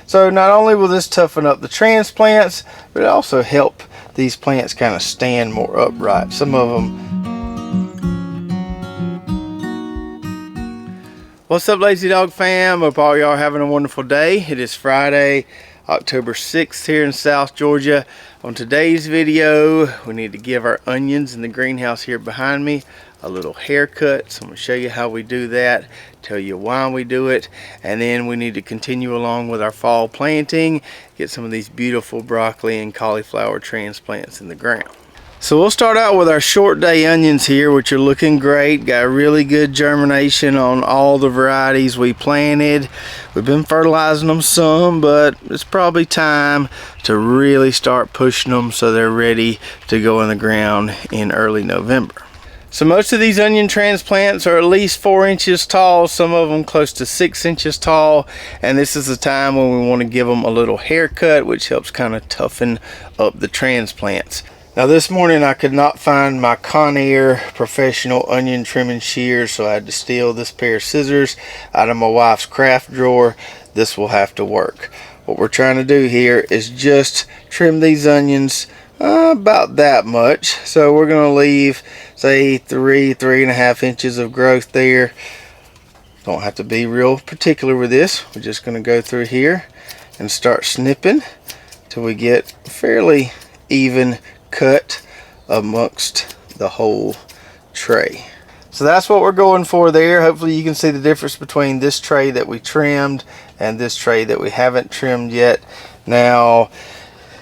So not only will this toughen up the transplants, but it also help these plants kind of stand more upright. Some of them. What's up, Lazy Dog fam? Hope all y'all are having a wonderful day. It is Friday, October 6th here in South Georgia. On today's video, we need to give our onions in the greenhouse here behind me a little haircut. So I'm going to show you how we do that, tell you why we do it, and then we need to continue along with our fall planting, get some of these beautiful broccoli and cauliflower transplants in the ground. So we'll start out with our short day onions here, which are looking great. Got really good germination on all the varieties we planted. We've been fertilizing them some, but it's probably time to really start pushing them so they're ready to go in the ground in early November. So most of these onion transplants are at least 4 inches tall, some of them close to 6 inches tall, and this is the time when we want to give them a little haircut, which helps kind of toughen up the transplants. Now this morning I could not find my Conair professional onion trimming shears, so I had to steal this pair of scissors out of my wife's craft drawer. This will have to work. What we're trying to do here is just trim these onions about that much. So we're going to leave, say, 3.5 inches of growth there. Don't have to be real particular with this. We're just going to go through here and start snipping till we get fairly even cut amongst the whole tray. So that's what we're going for there. Hopefully you can see the difference between this tray that we trimmed and this tray that we haven't trimmed yet. Now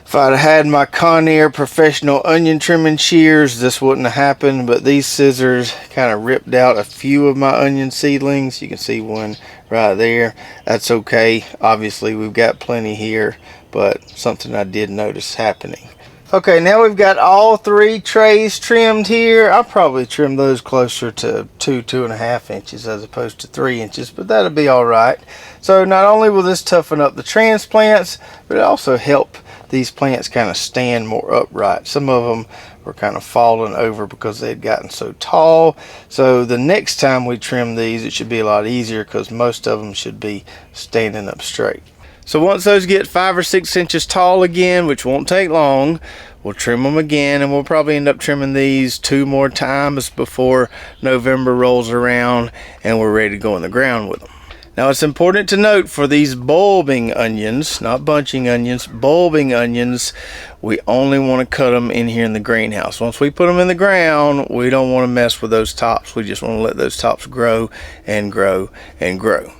if I'd had my Conair professional onion trimming shears, this wouldn't have happened, but these scissors kind of ripped out a few of my onion seedlings. You can see one right there. That's okay, obviously we've got plenty here, but something I did notice happening. Okay, now we've got all 3 trays trimmed here. I'll probably trim those closer to 2.5 inches as opposed to 3 inches, but that'll be all right. So not only will this toughen up the transplants, but it also help these plants kind of stand more upright. Some of them were kind of falling over because they had gotten so tall. So the next time we trim these, it should be a lot easier because most of them should be standing up straight. So once those get 5 or 6 inches tall again, which won't take long, we'll trim them again, and we'll probably end up trimming these 2 more times before November rolls around and we're ready to go in the ground with them. Now it's important to note for these bulbing onions, not bunching onions, bulbing onions, we only want to cut them in here in the greenhouse. Once we put them in the ground, we don't want to mess with those tops. We just want to let those tops grow and grow and grow.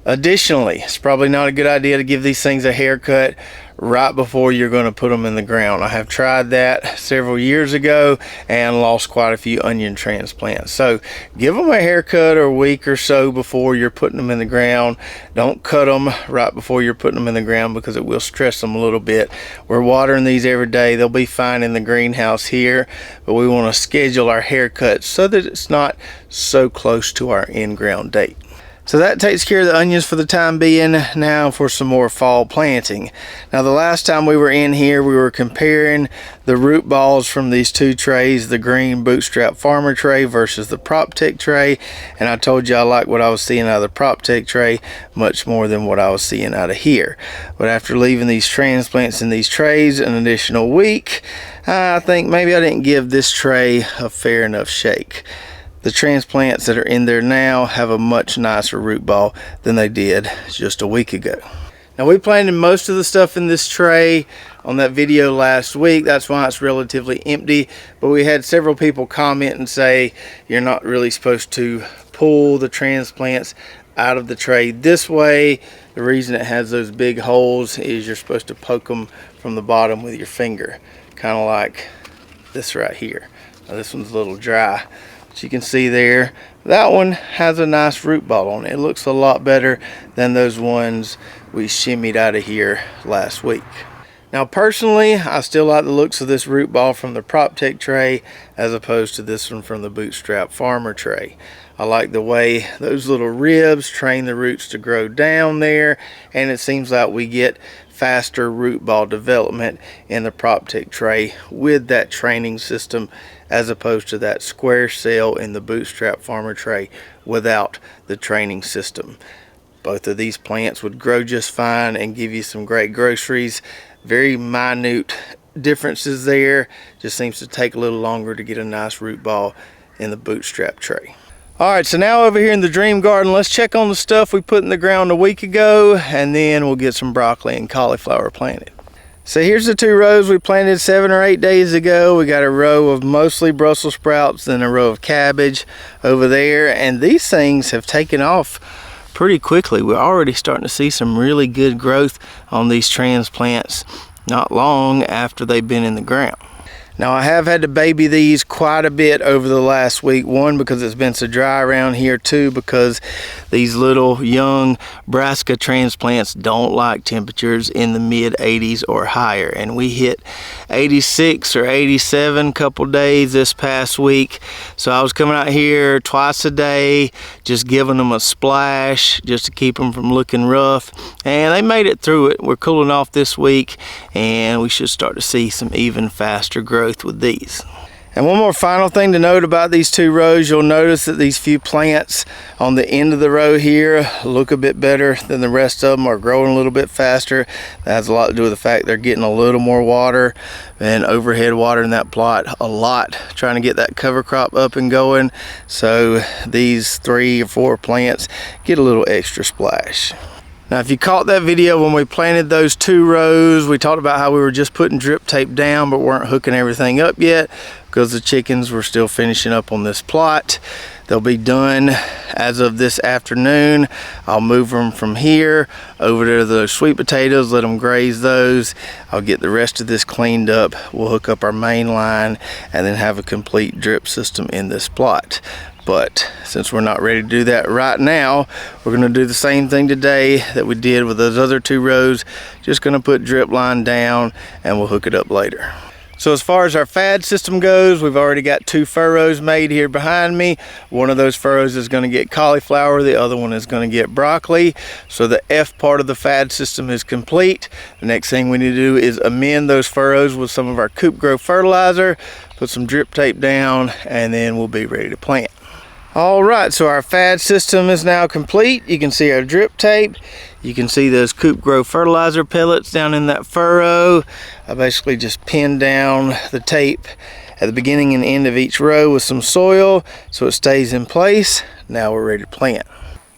Additionally, it's probably not a good idea to give these things a haircut right before you're going to put them in the ground. I have tried that several years ago and lost quite a few onion transplants. So give them a haircut a week or so before you're putting them in the ground. Don't cut them right before you're putting them in the ground because it will stress them a little bit. We're watering these every day. They'll be fine in the greenhouse here, but we want to schedule our haircuts so that it's not so close to our in-ground date. So that takes care of the onions for the time being. Now for some more fall planting. Now the last time we were in here, we were comparing the root balls from these 2 trays, the green Bootstrap Farmer tray versus the PropTech tray. And I told you I like what I was seeing out of the PropTech tray much more than what I was seeing out of here. But after leaving these transplants in these trays an additional week, I think maybe I didn't give this tray a fair enough shake. The transplants that are in there now have a much nicer root ball than they did just a week ago. Now we planted most of the stuff in this tray on that video last week. That's why it's relatively empty. But we had several people comment and say you're not really supposed to pull the transplants out of the tray this way. The reason it has those big holes is you're supposed to poke them from the bottom with your finger. Kind of like this right here. Now this one's a little dry. You can see there, that one has a nice root ball on it. It looks a lot better than those ones we shimmied out of here last week. Now personally, I still like the looks of this root ball from the PropTech tray as opposed to this one from the Bootstrap Farmer tray. I like the way those little ribs train the roots to grow down there, and it seems like we get faster root ball development in the PropTech tray with that training system as opposed to that square cell in the Bootstrap Farmer tray without the training system. both of these plants would grow just fine and give you some great groceries. Very minute differences there. Just seems to take a little longer to get a nice root ball in the bootstrap tray. Alright, so now over here in the dream garden, let's check on the stuff we put in the ground a week ago, and then we'll get some broccoli and cauliflower planted. So here's the 2 rows we planted 7 or 8 days ago. We got a row of mostly Brussels sprouts, then a row of cabbage over there, and these things have taken off pretty quickly. We're already starting to see some really good growth on these transplants not long after they've been in the ground. Now I have had to baby these quite a bit over the last week. 1, because it's been so dry around here. 2, because these little young brassica transplants don't like temperatures in the mid 80s or higher. And we hit 86 or 87 a couple days this past week. So I was coming out here twice a day, just giving them a splash just to keep them from looking rough. And they made it through it. We're cooling off this week, and we should start to see some even faster growth with these. And one more final thing to note about these 2 rows, you'll notice that these few plants on the end of the row here look a bit better than the rest of them, are growing a little bit faster. That has a lot to do with the fact they're getting a little more water and overhead water in that plot a lot, trying to get that cover crop up and going. So these 3 or 4 plants get a little extra splash. Now if you caught that video when we planted those 2 rows, we talked about how we were just putting drip tape down but weren't hooking everything up yet because the chickens were still finishing up on this plot. They'll be done as of this afternoon. I'll move them from here over to the sweet potatoes, let them graze those. I'll get the rest of this cleaned up. We'll hook up our main line and then have a complete drip system in this plot. But since we're not ready to do that right now, we're going to do the same thing today that we did with those other 2 rows. Just going to put drip line down and we'll hook it up later. So as far as our fad system goes, we've already got 2 furrows made here behind me. One of those furrows is going to get cauliflower, the other one is going to get broccoli. So the F part of the fad system is complete. The next thing we need to do is amend those furrows with some of our Coop Grow fertilizer, put some drip tape down, and then we'll be ready to plant. Alright, so our fad system is now complete. You can see our drip tape. You can see those Coop Grow fertilizer pellets down in that furrow. I basically just pinned down the tape at the beginning and end of each row with some soil so it stays in place. Now we're ready to plant.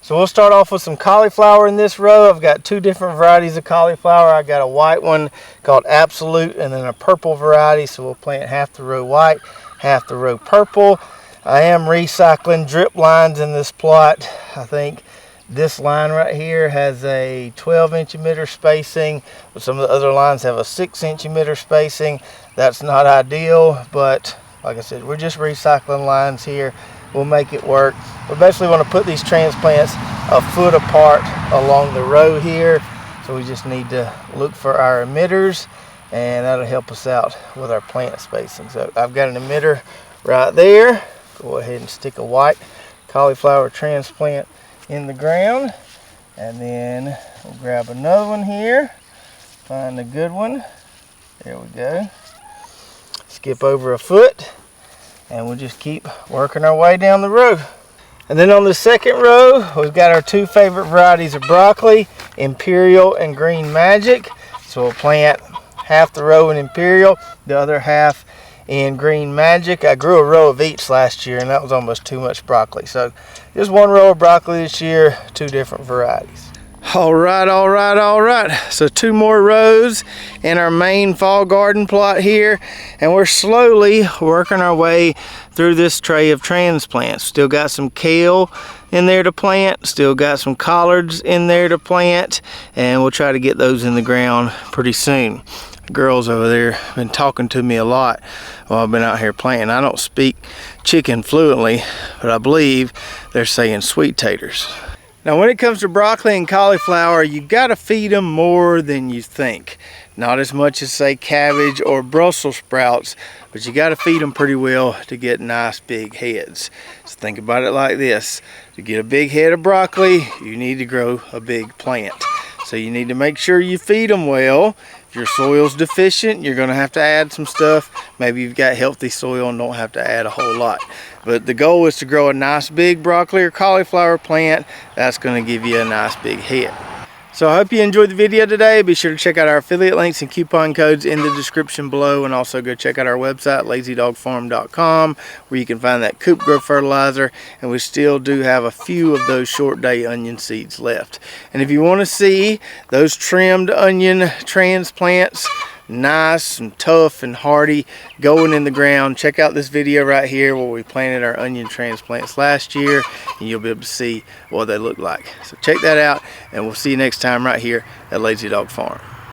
So we'll start off with some cauliflower in this row. I've got 2 different varieties of cauliflower. I got a white one called Absolute and then a purple variety. So we'll plant half the row white, half the row purple. I am recycling drip lines in this plot. I think this line right here has a 12-inch emitter spacing, but some of the other lines have a 6-inch emitter spacing. That's not ideal, but like I said, we're just recycling lines here. We'll make it work. We basically want to put these transplants a foot apart along the row here. So we just need to look for our emitters, and that'll help us out with our plant spacing. So I've got an emitter right there. Go ahead and stick a white cauliflower transplant in the ground, and then we'll grab another one here, find a good one. There we go. Skip over a foot, and we'll just keep working our way down the row. And then on the second row, we've got our 2 favorite varieties of broccoli, Imperial and Green Magic. So we'll plant half the row in Imperial, the other half in Green Magic. I grew a row of each last year, and that was almost too much broccoli. So just 1 row of broccoli this year, 2 different varieties. All right. So 2 more rows in our main fall garden plot here, and we're slowly working our way through this tray of transplants. Still got some kale in there to plant, still got some collards in there to plant, and we'll try to get those in the ground pretty soon. Girls over there have been talking to me a lot while I've been out here planting. I don't speak chicken fluently, but I believe they're saying sweet taters. Now when it comes to broccoli and cauliflower, you gotta feed them more than you think. Not as much as say cabbage or Brussels sprouts, but you gotta feed them pretty well to get nice big heads. So think about it like this. To get a big head of broccoli, you need to grow a big plant. So you need to make sure you feed them well. If your soil's deficient, you're going to have to add some stuff. Maybe you've got healthy soil and don't have to add a whole lot. But the goal is to grow a nice big broccoli or cauliflower plant. That's going to give you a nice big head. So I hope you enjoyed the video today. Be sure to check out our affiliate links and coupon codes in the description below, and also go check out our website, lazydogfarm.com, where you can find that coop grow fertilizer, and we still do have a few of those short day onion seeds left. And if you want to see those trimmed onion transplants, nice and tough and hardy, going in the ground, check out this video right here where we planted our onion transplants last year, and you'll be able to see what they look like. So check that out, and we'll see you next time right here at Lazy Dog Farm.